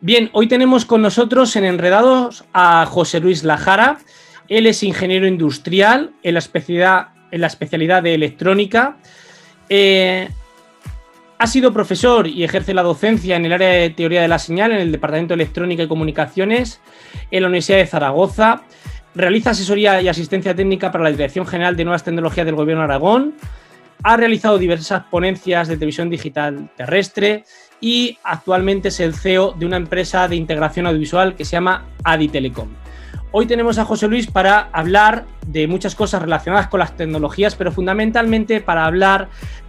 Bien, hoy tenemos con nosotros en Enredados a José Luis Lajara. Él es ingeniero industrial en la especialidad de electrónica. Ha sido profesor y ejerce la docencia en el área de teoría de la señal en el Departamento de Electrónica y Comunicaciones en la Universidad de Zaragoza. Realiza asesoría y asistencia técnica para la Dirección General de Nuevas Tecnologías del Gobierno de Aragón. Ha realizado diversas ponencias de televisión digital terrestre y actualmente es el CEO de una empresa de integración audiovisual que se llama Aditelecom. Hoy tenemos a José Luis para hablar de muchas cosas relacionadas con las tecnologías, pero fundamentalmente para hablar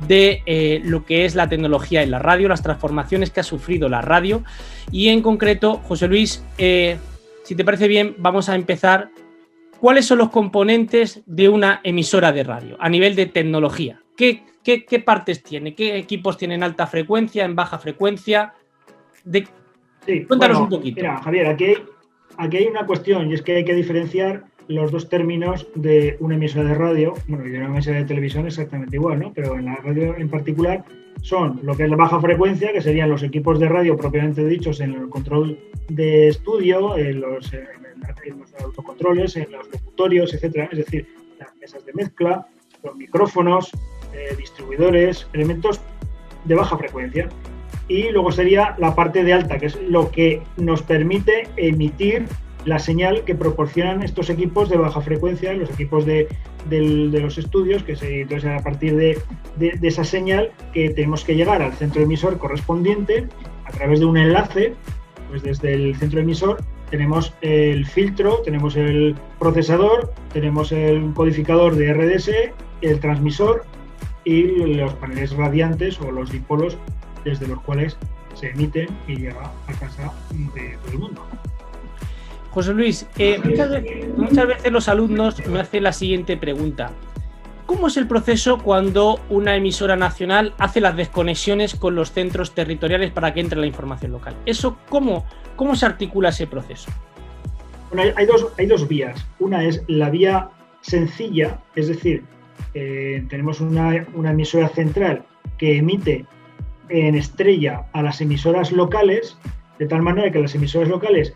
de lo que es la tecnología en la radio, las transformaciones que ha sufrido la radio. Y en concreto, José Luis, si te parece bien, vamos a empezar. ¿Cuáles son los componentes de una emisora de radio a nivel de tecnología? ¿Qué partes tiene? ¿Qué equipos tienen alta frecuencia, en baja frecuencia? Cuéntanos un poquito. Mira, Javier, aquí hay una cuestión, y es que hay que diferenciar los dos términos de una emisora de radio, bueno, y de una emisora de televisión exactamente igual, ¿no? Pero en la radio en particular son lo que es la baja frecuencia, que serían los equipos de radio propiamente dichos en el control de estudio, en los autocontroles, en los locutorios, etcétera, es decir, las mesas de mezcla, los micrófonos, distribuidores, elementos de baja frecuencia. Y luego sería la parte de alta, que es lo que nos permite emitir la señal que proporcionan estos equipos de baja frecuencia, los equipos de los estudios, entonces a partir de esa señal que tenemos que llegar al centro emisor correspondiente a través de un enlace. Pues desde el centro emisor tenemos el filtro, tenemos el procesador, tenemos el codificador de RDS, el transmisor y los paneles radiantes o los dipolos desde los cuales se emiten y llega a casa de todo el mundo. José Luis, muchas veces los alumnos me hacen la siguiente pregunta. ¿Cómo es el proceso cuando una emisora nacional hace las desconexiones con los centros territoriales para que entre la información local? ¿Cómo se articula ese proceso? Bueno, hay dos vías. Una es la vía sencilla, es decir, tenemos una emisora central que emite en estrella a las emisoras locales, de tal manera que las emisoras locales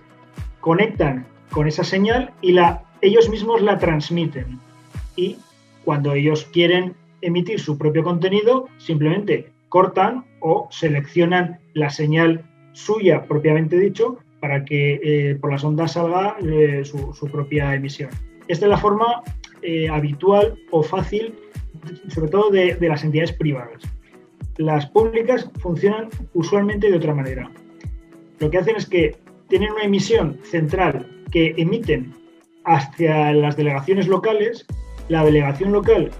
conectan con esa señal y ellos mismos la transmiten. Y cuando ellos quieren emitir su propio contenido, simplemente cortan o seleccionan la señal suya propiamente dicho para que por las ondas salga su propia emisión. Esta es la forma habitual o fácil, sobre todo de las entidades privadas. Las públicas funcionan usualmente de otra manera. Lo que hacen es que tienen una emisión central que emiten hacia las delegaciones locales. La delegación local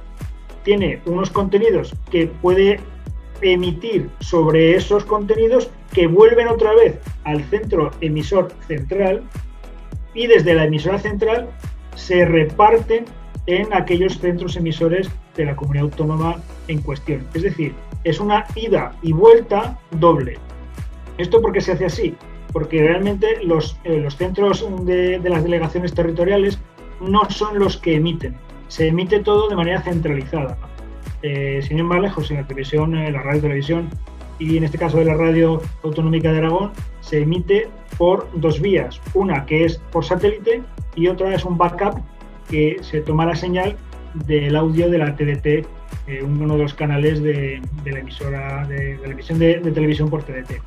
tiene unos contenidos que puede emitir sobre esos contenidos que vuelven otra vez al centro emisor central y desde la emisora central se reparten en aquellos centros emisores de la comunidad autónoma en cuestión. Es decir, es una ida y vuelta doble. ¿Esto por qué se hace así? Porque realmente los centros de las delegaciones territoriales no son los que emiten. Se emite todo de manera centralizada. Sin ir más lejos, en la televisión, en la radio televisión y en este caso de la radio autonómica de Aragón, se emite por dos vías. Una que es por satélite y otra es un backup que se toma la señal del audio de la TDT, uno de los canales de la emisora de la emisión de televisión por TDT.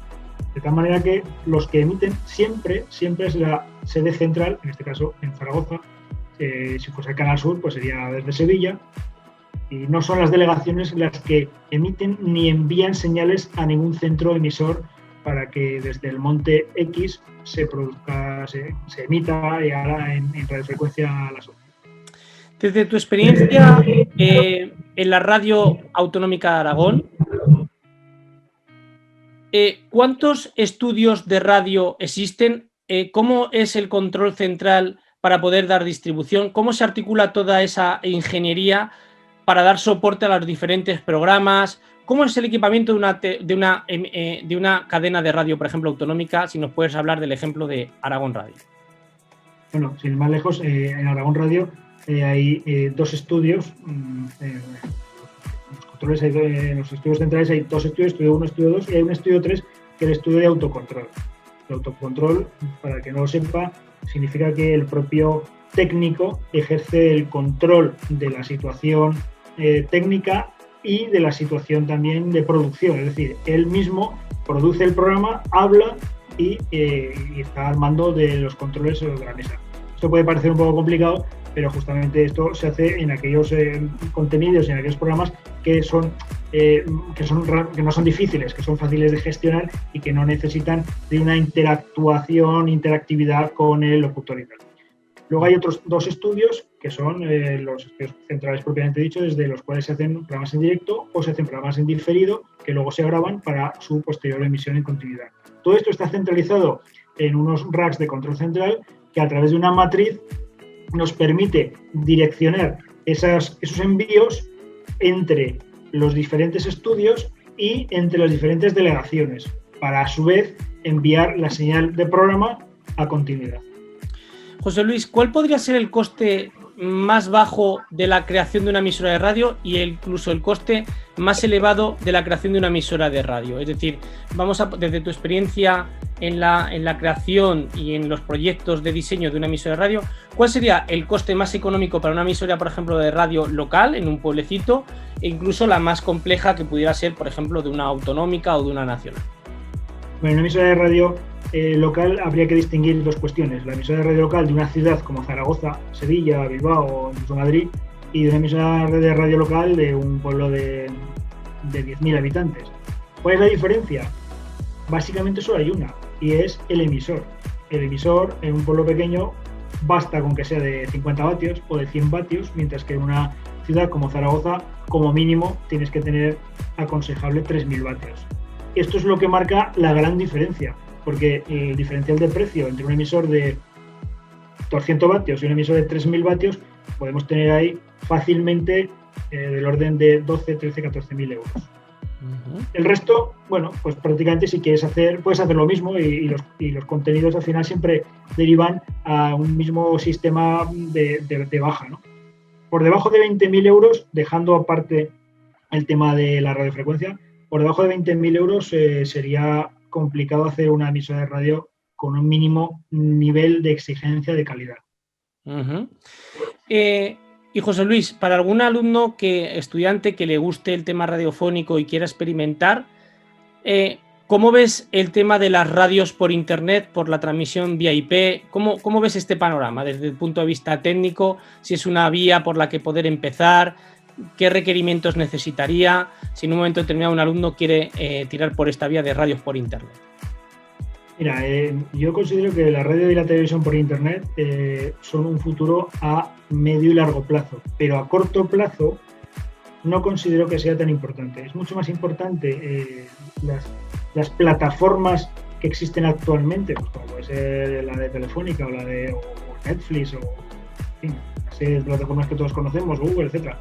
De tal manera que los que emiten siempre es la sede central, en este caso en Zaragoza. Si fuese el Canal Sur, pues sería desde Sevilla. Y no son las delegaciones las que emiten ni envían señales a ningún centro emisor para que desde el monte X se emita y ahora en radiofrecuencia a la sociedad. Desde tu experiencia en la radio autonómica de Aragón, ¿cuántos estudios de radio existen? ¿Cómo es el control central para poder dar distribución? ¿Cómo se articula toda esa ingeniería para dar soporte a los diferentes programas? ¿Cómo es el equipamiento de una cadena de radio, por ejemplo, autonómica? Si nos puedes hablar del ejemplo de Aragón Radio. Bueno, sin ir más lejos, en Aragón Radio hay dos estudios. En los estudios centrales hay dos estudios, estudio 1, estudio 2, y hay un estudio 3, que es el estudio de autocontrol. El autocontrol, para el que no lo sepa, significa que el propio técnico ejerce el control de la situación técnica y de la situación también de producción. Es decir, él mismo produce el programa, habla y está al mando de los controles de la mesa. Esto puede parecer un poco complicado, pero justamente esto se hace en aquellos contenidos y en aquellos programas que no son difíciles, que son fáciles de gestionar y que no necesitan de una interactividad con el locutor y tal. Luego hay otros dos estudios, que son los estudios centrales propiamente dicho, desde los cuales se hacen programas en directo o se hacen programas en diferido, que luego se graban para su posterior emisión en continuidad. Todo esto está centralizado en unos racks de control central que, a través de una matriz, nos permite direccionar esos envíos entre los diferentes estudios y entre las diferentes delegaciones, para a su vez enviar la señal de programa a continuidad. José Luis, ¿cuál podría ser el coste más bajo de la creación de una emisora de radio y incluso el coste más elevado de la creación de una emisora de radio? Es decir, desde tu experiencia en la creación y en los proyectos de diseño de una emisora de radio, ¿cuál sería el coste más económico para una emisora, por ejemplo, de radio local en un pueblecito, e incluso la más compleja que pudiera ser, por ejemplo, de una autonómica o de una nacional? Bueno, en una emisora de radio local habría que distinguir dos cuestiones: la emisora de radio local de una ciudad como Zaragoza, Sevilla, Bilbao o incluso Madrid, y de una emisora de radio local de un pueblo de 10.000 habitantes. ¿Cuál es la diferencia? Básicamente solo hay una, y es el emisor. El emisor en un pueblo pequeño basta con que sea de 50 vatios o de 100 vatios, mientras que en una ciudad como Zaragoza, como mínimo, tienes que tener aconsejable 3.000 vatios. Esto es lo que marca la gran diferencia, porque el diferencial de precio entre un emisor de 200 vatios y un emisor de 3.000 vatios podemos tener ahí fácilmente del orden de 12, 13, 14.000 euros. El resto, bueno, pues prácticamente si quieres puedes hacer lo mismo, y los contenidos al final siempre derivan a un mismo sistema de baja, ¿no? Por debajo de 20.000 euros, dejando aparte el tema de la radiofrecuencia, por debajo de 20.000 euros sería complicado hacer una emisora de radio con un mínimo nivel de exigencia de calidad. Y José Luis, para algún alumno estudiante que le guste el tema radiofónico y quiera experimentar, ¿cómo ves el tema de las radios por internet, por la transmisión vía IP? ¿Cómo ves este panorama desde el punto de vista técnico? Si es una vía por la que poder empezar, ¿qué requerimientos necesitaría si en un momento determinado un alumno quiere tirar por esta vía de radios por internet? Mira, yo considero que la radio y la televisión por internet son un futuro a medio y largo plazo, pero a corto plazo no considero que sea tan importante. Es mucho más importante las plataformas que existen actualmente, pues como puede ser la de Telefónica o la de Netflix, o en fin, las plataformas que todos conocemos, Google, etcétera,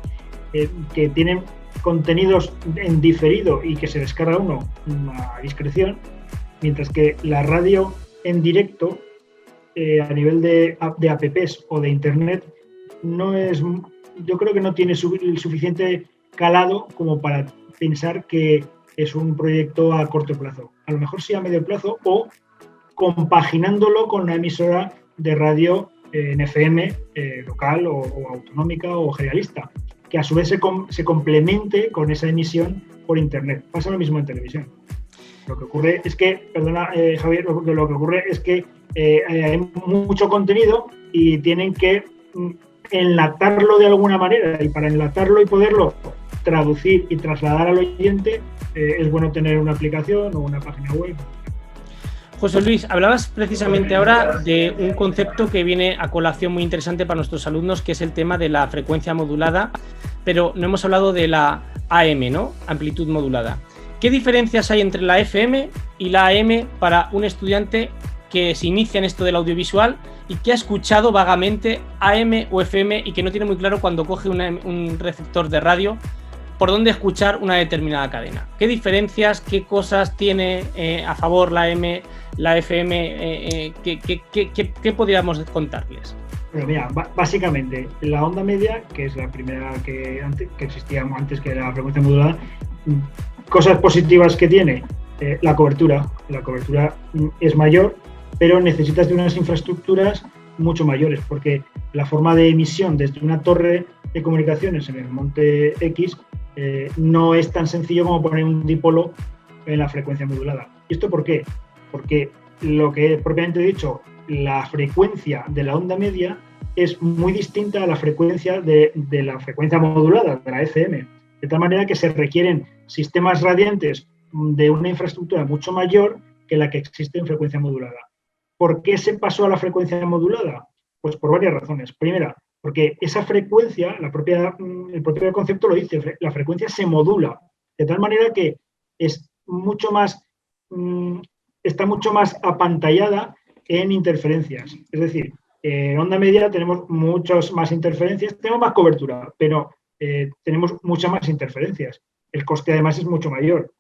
que tienen contenidos en diferido y que se descarga uno a discreción, mientras que la radio en directo, a nivel de apps o de internet, yo creo que no tiene el suficiente calado como para pensar que es un proyecto a corto plazo. A lo mejor sí a medio plazo, o compaginándolo con una emisora de radio en FM local o autonómica o generalista, que a su vez se complemente con esa emisión por internet. Pasa lo mismo en televisión. Lo que ocurre es que, perdona Javier, lo que ocurre es que hay mucho contenido y tienen que enlatarlo de alguna manera, y para enlatarlo y poderlo traducir y trasladar al oyente es bueno tener una aplicación o una página web. José Luis, hablabas precisamente ahora de un concepto que viene a colación muy interesante para nuestros alumnos, que es el tema de la frecuencia modulada, pero no hemos hablado de la AM, ¿no? Amplitud modulada. ¿Qué diferencias hay entre la FM y la AM para un estudiante que se inicia en esto del audiovisual y que ha escuchado vagamente AM o FM y que no tiene muy claro cuando coge un receptor de radio por dónde escuchar una determinada cadena. ¿Qué diferencias, qué cosas tiene a favor la FM? ¿Qué podríamos contarles? Bueno, mira, básicamente la onda media, que es la primera que existía antes que la frecuencia modulada, cosas positivas que tiene, la cobertura. La cobertura es mayor, pero necesitas de unas infraestructuras mucho mayores, porque la forma de emisión desde una torre de comunicaciones en el monte X no es tan sencillo como poner un dipolo en la frecuencia modulada. ¿Y esto por qué? Porque lo que propiamente dicho, la frecuencia de la onda media es muy distinta a la frecuencia de la frecuencia modulada, de la FM, de tal manera que se requieren sistemas radiantes de una infraestructura mucho mayor que la que existe en frecuencia modulada. ¿Por qué se pasó a la frecuencia modulada? Pues por varias razones. Primera, porque esa frecuencia, el propio concepto lo dice, la frecuencia se modula, de tal manera que es mucho más, está mucho más apantallada en interferencias. Es decir, en onda media tenemos muchas más interferencias, tenemos más cobertura, pero tenemos muchas más interferencias. El coste además es mucho mayor.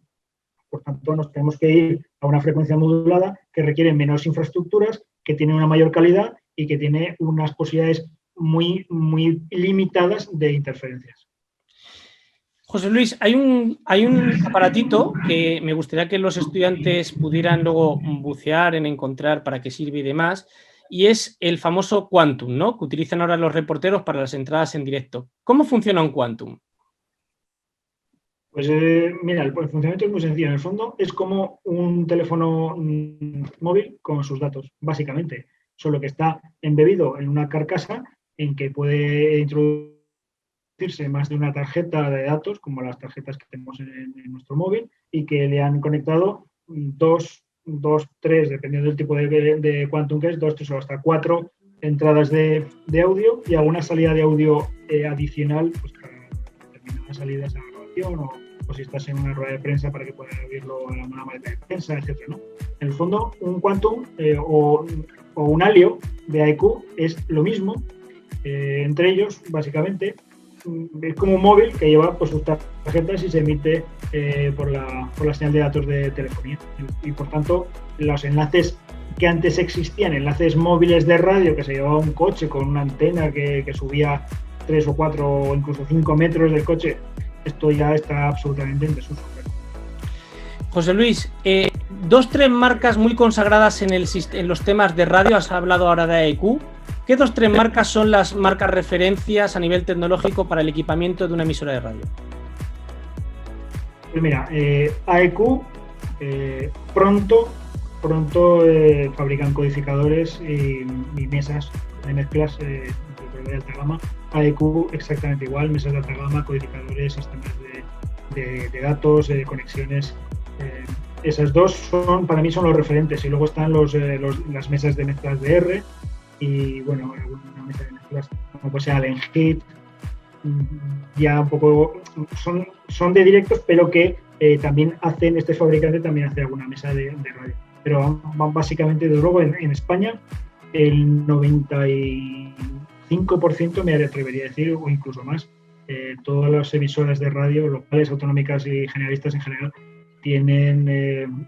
Por tanto, nos tenemos que ir a una frecuencia modulada que requiere menos infraestructuras, que tiene una mayor calidad y que tiene unas posibilidades muy, muy limitadas de interferencias. José Luis, hay un aparatito que me gustaría que los estudiantes pudieran luego bucear en encontrar para qué sirve y demás, y es el famoso Quantum, ¿no? Que utilizan ahora los reporteros para las entradas en directo. ¿Cómo funciona un Quantum? Pues mira, el funcionamiento es muy sencillo. En el fondo es como un teléfono móvil con sus datos, básicamente. Solo que está embebido en una carcasa en que puede introducirse más de una tarjeta de datos, como las tarjetas que tenemos en nuestro móvil, y que le han conectado dos, tres, dependiendo del tipo de Quantum que es, 2, 3 o hasta 4 entradas de audio y alguna salida de audio adicional, pues para determinadas salidas a la grabación o si estás en una rueda de prensa para que puedas abrirlo a una maleta de prensa, etcétera, ¿no? En el fondo, un Quantum o un Alio de IQ es lo mismo. Entre ellos, básicamente, es como un móvil que lleva pues, sus tarjetas y se emite por la señal de datos de telefonía. Y por tanto, los enlaces que antes existían, enlaces móviles de radio que se llevaba un coche con una antena que subía 3 o 4 o incluso 5 metros del coche, esto ya está absolutamente en desuso. José Luis, 2-3 marcas muy consagradas en los temas de radio, has hablado ahora de AEQ. ¿Qué 2-3 marcas son las marcas referencias a nivel tecnológico para el equipamiento de una emisora de radio? Pues mira, AEQ, pronto fabrican codificadores y mesas de mezclas de alta gama. AEQ exactamente igual, mesas de alta gama, codificadores, sistemas de datos, conexiones. Esas dos para mí son los referentes y luego están las mesas de mezclas de R y bueno, alguna mesa de mezclas como puede ser Allen Heat, ya un poco son de directos, pero que también este fabricante también hace alguna mesa de radio, pero van básicamente, desde luego en España el 95% me atrevería a decir, o incluso más, todas las emisoras de radio locales, autonómicas y generalistas en general tienen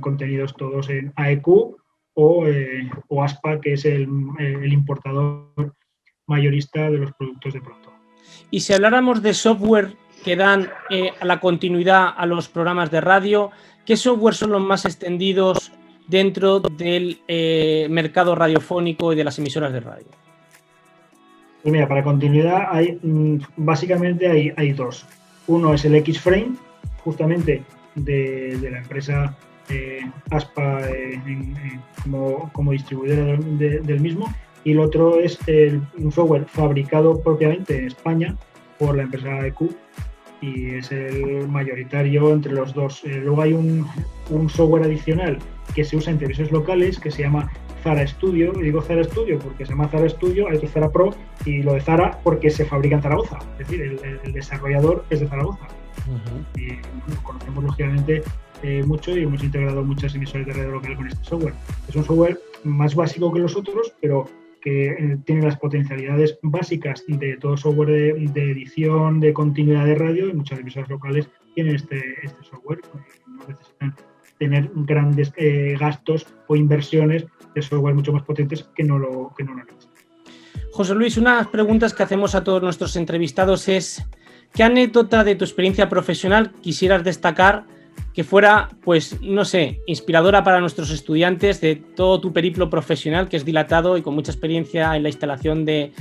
contenidos todos en AEQ o ASPA, que es el importador mayorista de los productos de pronto. Y si habláramos de software que dan a la continuidad a los programas de radio, ¿qué software son los más extendidos dentro del mercado radiofónico y de las emisoras de radio? Pues mira, para continuidad básicamente hay dos. Uno es el X-Frame, justamente de la empresa ASPA como distribuidora del mismo, y el otro es un software fabricado propiamente en España por la empresa AEQ y es el mayoritario entre los dos. Luego hay un software adicional que se usa en televisiones locales que se llama Zara Studio. Y digo Zara Studio porque se llama Zara Studio, hay otro Zara Pro y lo de Zara porque se fabrica en Zaragoza, es decir, el desarrollador es de Zaragoza. Y bueno, conocemos lógicamente mucho y hemos integrado muchas emisoras de radio local con este software. Es un software más básico que los otros, pero que tiene las potencialidades básicas de todo software de edición, de continuidad de radio, y muchas emisoras locales tienen este software. No necesitan tener grandes gastos o inversiones de software mucho más potentes que no lo necesitan. José Luis, unas preguntas que hacemos a todos nuestros entrevistados es: ¿qué anécdota de tu experiencia profesional quisieras destacar que fuera, pues, no sé, inspiradora para nuestros estudiantes de todo tu periplo profesional, que es dilatado y con mucha experiencia en la instalación de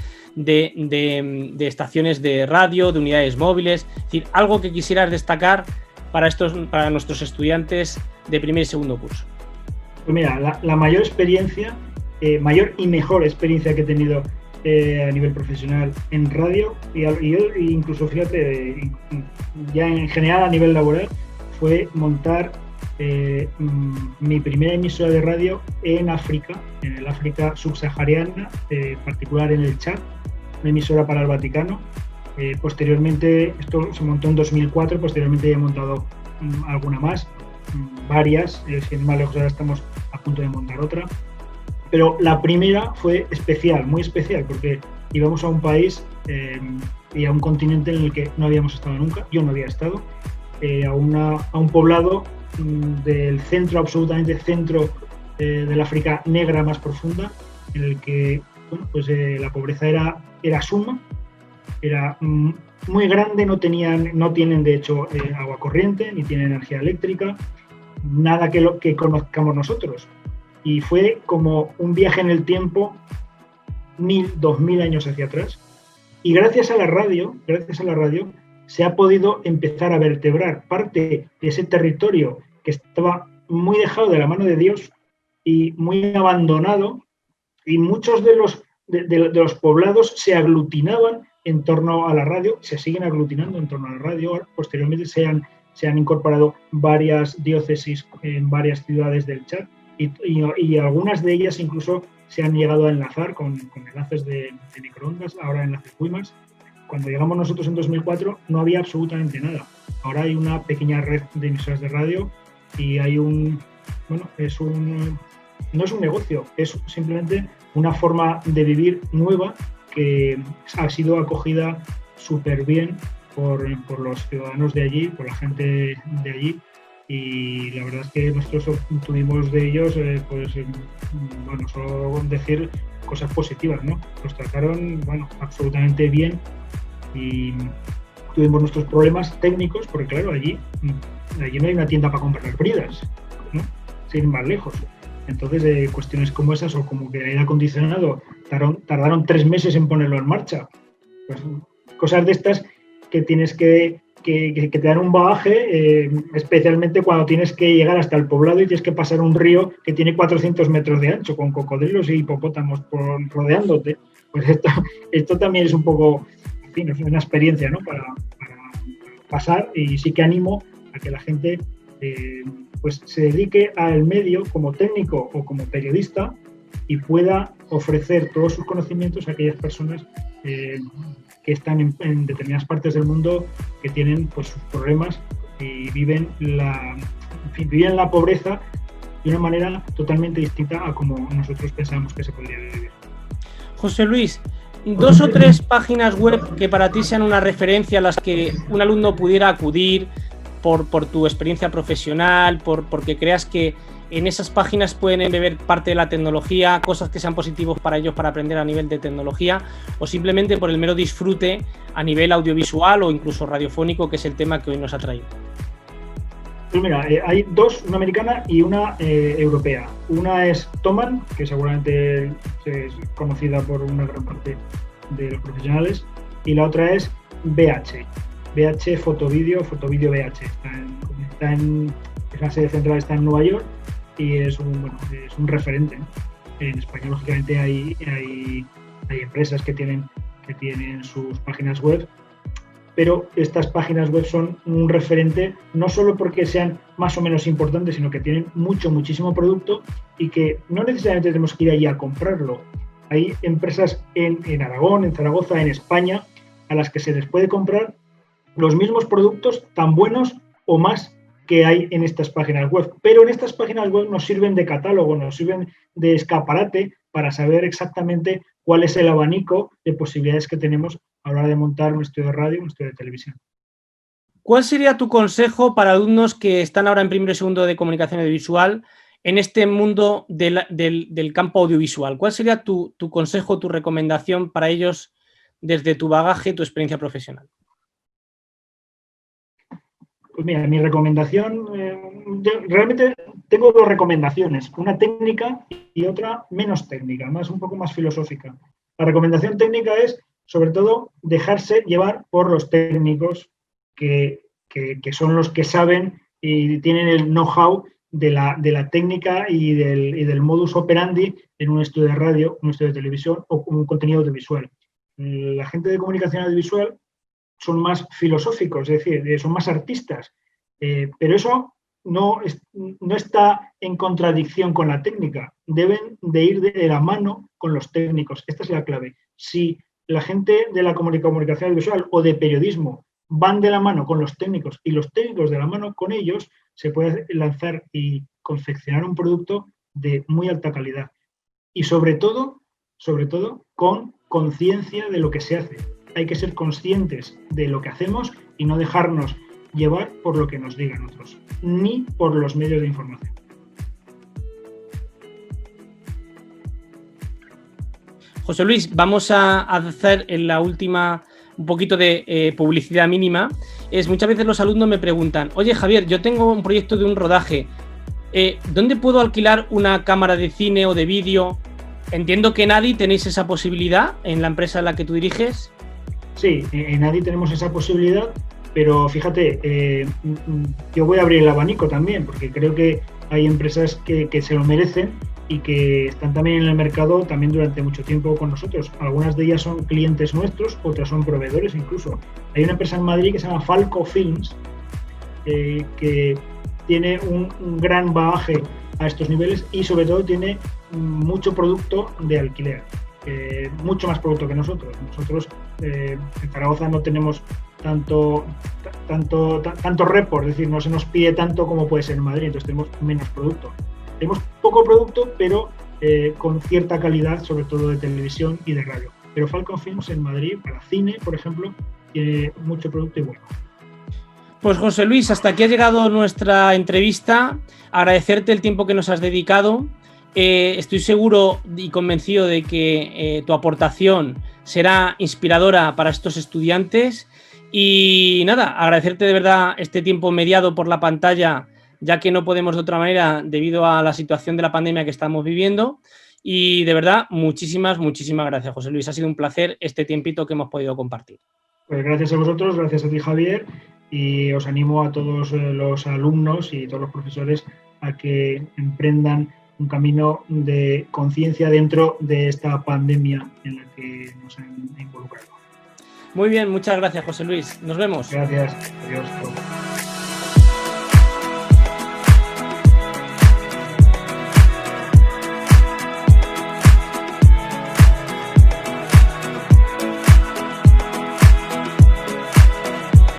estaciones de radio, de unidades móviles? Es decir, algo que quisieras destacar para nuestros estudiantes de primer y segundo curso. Pues mira, la mayor experiencia, mayor y mejor experiencia que he tenido a nivel profesional en radio, y incluso, fíjate, ya en general a nivel laboral, fue montar mi primera emisora de radio en África, en el África subsahariana, en particular en el Chad, una emisora para el Vaticano. Posteriormente, esto se montó en 2004, posteriormente he montado alguna más, varias, sin más lejos ahora estamos a punto de montar otra. Pero la primera fue especial, muy especial, porque íbamos a un país y a un continente en el que no habíamos estado nunca, yo no había estado, a un poblado del centro, absolutamente centro del África negra más profunda, en el que la pobreza era suma, era muy grande, no tienen de hecho agua corriente, ni tienen energía eléctrica, nada que conozcamos nosotros. Y fue como un viaje en el tiempo 1000, 2000 años hacia atrás. Y gracias a la radio, se ha podido empezar a vertebrar parte de ese territorio que estaba muy dejado de la mano de Dios y muy abandonado, y muchos de los poblados se aglutinaban en torno a la radio, se siguen aglutinando en torno a la radio. Posteriormente se han incorporado varias diócesis en varias ciudades del Chad, y algunas de ellas incluso se han llegado a enlazar con enlaces de microondas, ahora enlaces WiMAX. Cuando llegamos nosotros en 2004 no había absolutamente nada. Ahora hay una pequeña red de emisoras de radio y hay no es un negocio, es simplemente una forma de vivir nueva que ha sido acogida súper bien por los ciudadanos de allí, por la gente de allí. Y la verdad es que nosotros obtuvimos de ellos, solo decir cosas positivas, ¿no? Nos trataron, absolutamente bien, y tuvimos nuestros problemas técnicos, porque claro, allí no hay una tienda para comprar bridas, ¿no? Sin ir más lejos. Entonces, cuestiones como esas, o como que el aire acondicionado tardaron 3 meses en ponerlo en marcha. Pues, cosas de estas que tienes que te dan un bagaje, especialmente cuando tienes que llegar hasta el poblado y tienes que pasar un río que tiene 400 metros de ancho, con cocodrilos y hipopótamos rodeándote. Pues esto también es un poco, en fin, es una experiencia, ¿no? para pasar, y sí que animo a que la gente se dedique al medio como técnico o como periodista y pueda ofrecer todos sus conocimientos a aquellas personas que están en determinadas partes del mundo, que tienen sus problemas y viven la pobreza de una manera totalmente distinta a como nosotros pensamos que se podría vivir. José Luis, 2 o 3 páginas web que para ti sean una referencia a las que un alumno pudiera acudir por tu experiencia profesional, porque creas que en esas páginas pueden embeber parte de la tecnología, cosas que sean positivos para ellos para aprender a nivel de tecnología, o simplemente por el mero disfrute a nivel audiovisual o incluso radiofónico, que es el tema que hoy nos ha traído. Pues mira, hay 2, una americana y una europea. Una es Thomann, que seguramente es conocida por una gran parte de los profesionales, y la otra es BH Fotovideo VH. La sede central está en Nueva York y es un referente, ¿no? En España, lógicamente, hay empresas que tienen sus páginas web, pero estas páginas web son un referente no solo porque sean más o menos importantes, sino que tienen muchísimo producto y que no necesariamente tenemos que ir allí a comprarlo. Hay empresas en Aragón, en Zaragoza, en España, a las que se les puede comprar los mismos productos tan buenos o más que hay en estas páginas web. Pero en estas páginas web nos sirven de catálogo, nos sirven de escaparate para saber exactamente cuál es el abanico de posibilidades que tenemos a la hora de montar un estudio de radio, un estudio de televisión. ¿Cuál sería tu consejo para alumnos que están ahora en primero y segundo de comunicación audiovisual en este mundo del campo audiovisual? ¿Cuál sería tu consejo, tu recomendación para ellos desde tu bagaje, tu experiencia profesional? Pues mira, mi recomendación, realmente tengo dos recomendaciones, una técnica y otra menos técnica, un poco más filosófica. La recomendación técnica es, sobre todo, dejarse llevar por los técnicos que son los que saben y tienen el know-how de la técnica y del modus operandi en un estudio de radio, un estudio de televisión o un contenido audiovisual. La gente de comunicación audiovisual son más filosóficos, es decir, son más artistas, pero eso no está en contradicción con la técnica, deben de ir de la mano con los técnicos, esta es la clave. Si la gente de la comunicación audiovisual o de periodismo van de la mano con los técnicos y los técnicos de la mano con ellos, se puede lanzar y confeccionar un producto de muy alta calidad y sobre todo con conciencia de lo que se hace. Hay que ser conscientes de lo que hacemos y no dejarnos llevar por lo que nos digan otros, ni por los medios de información. José Luis, vamos a hacer en la última un poquito de publicidad mínima. Muchas veces los alumnos me preguntan, oye Javier, yo tengo un proyecto de un rodaje, ¿dónde puedo alquilar una cámara de cine o de vídeo? Entiendo que en ADI tenéis esa posibilidad en la empresa en la que tú diriges. Sí, en ADI tenemos esa posibilidad, pero fíjate, yo voy a abrir el abanico también, porque creo que hay empresas que se lo merecen y que están también en el mercado también durante mucho tiempo con nosotros. Algunas de ellas son clientes nuestros, otras son proveedores incluso. Hay una empresa en Madrid que se llama Falco Films, que tiene un gran bagaje a estos niveles y sobre todo tiene mucho producto de alquiler. Mucho más producto que nosotros. Nosotros en Zaragoza no tenemos tanto report, es decir, no se nos pide tanto como puede ser en Madrid, entonces tenemos menos producto. Tenemos poco producto, pero con cierta calidad, sobre todo de televisión y de radio. Pero Falcon Films en Madrid, para cine, por ejemplo, tiene mucho producto y bueno. Pues José Luis, hasta aquí ha llegado nuestra entrevista. Agradecerte el tiempo que nos has dedicado. Estoy seguro y convencido de que tu aportación será inspiradora para estos estudiantes y nada, agradecerte de verdad este tiempo mediado por la pantalla, ya que no podemos de otra manera debido a la situación de la pandemia que estamos viviendo y de verdad muchísimas gracias, José Luis, ha sido un placer este tiempito que hemos podido compartir. Pues gracias a vosotros, gracias a ti Javier y os animo a todos los alumnos y todos los profesores a que emprendan un camino de conciencia dentro de esta pandemia en la que nos han involucrado. Muy bien, muchas gracias, José Luis. Nos vemos. Gracias. Adiós.